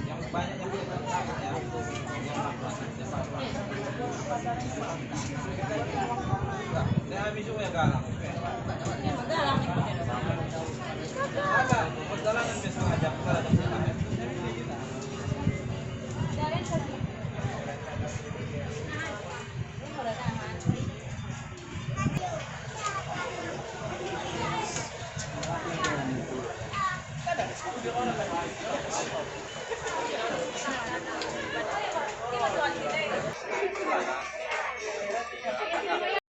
Yang banyak yang ya. Dia habis juga yang galang. Galang. Ada perjalanan biasa ajak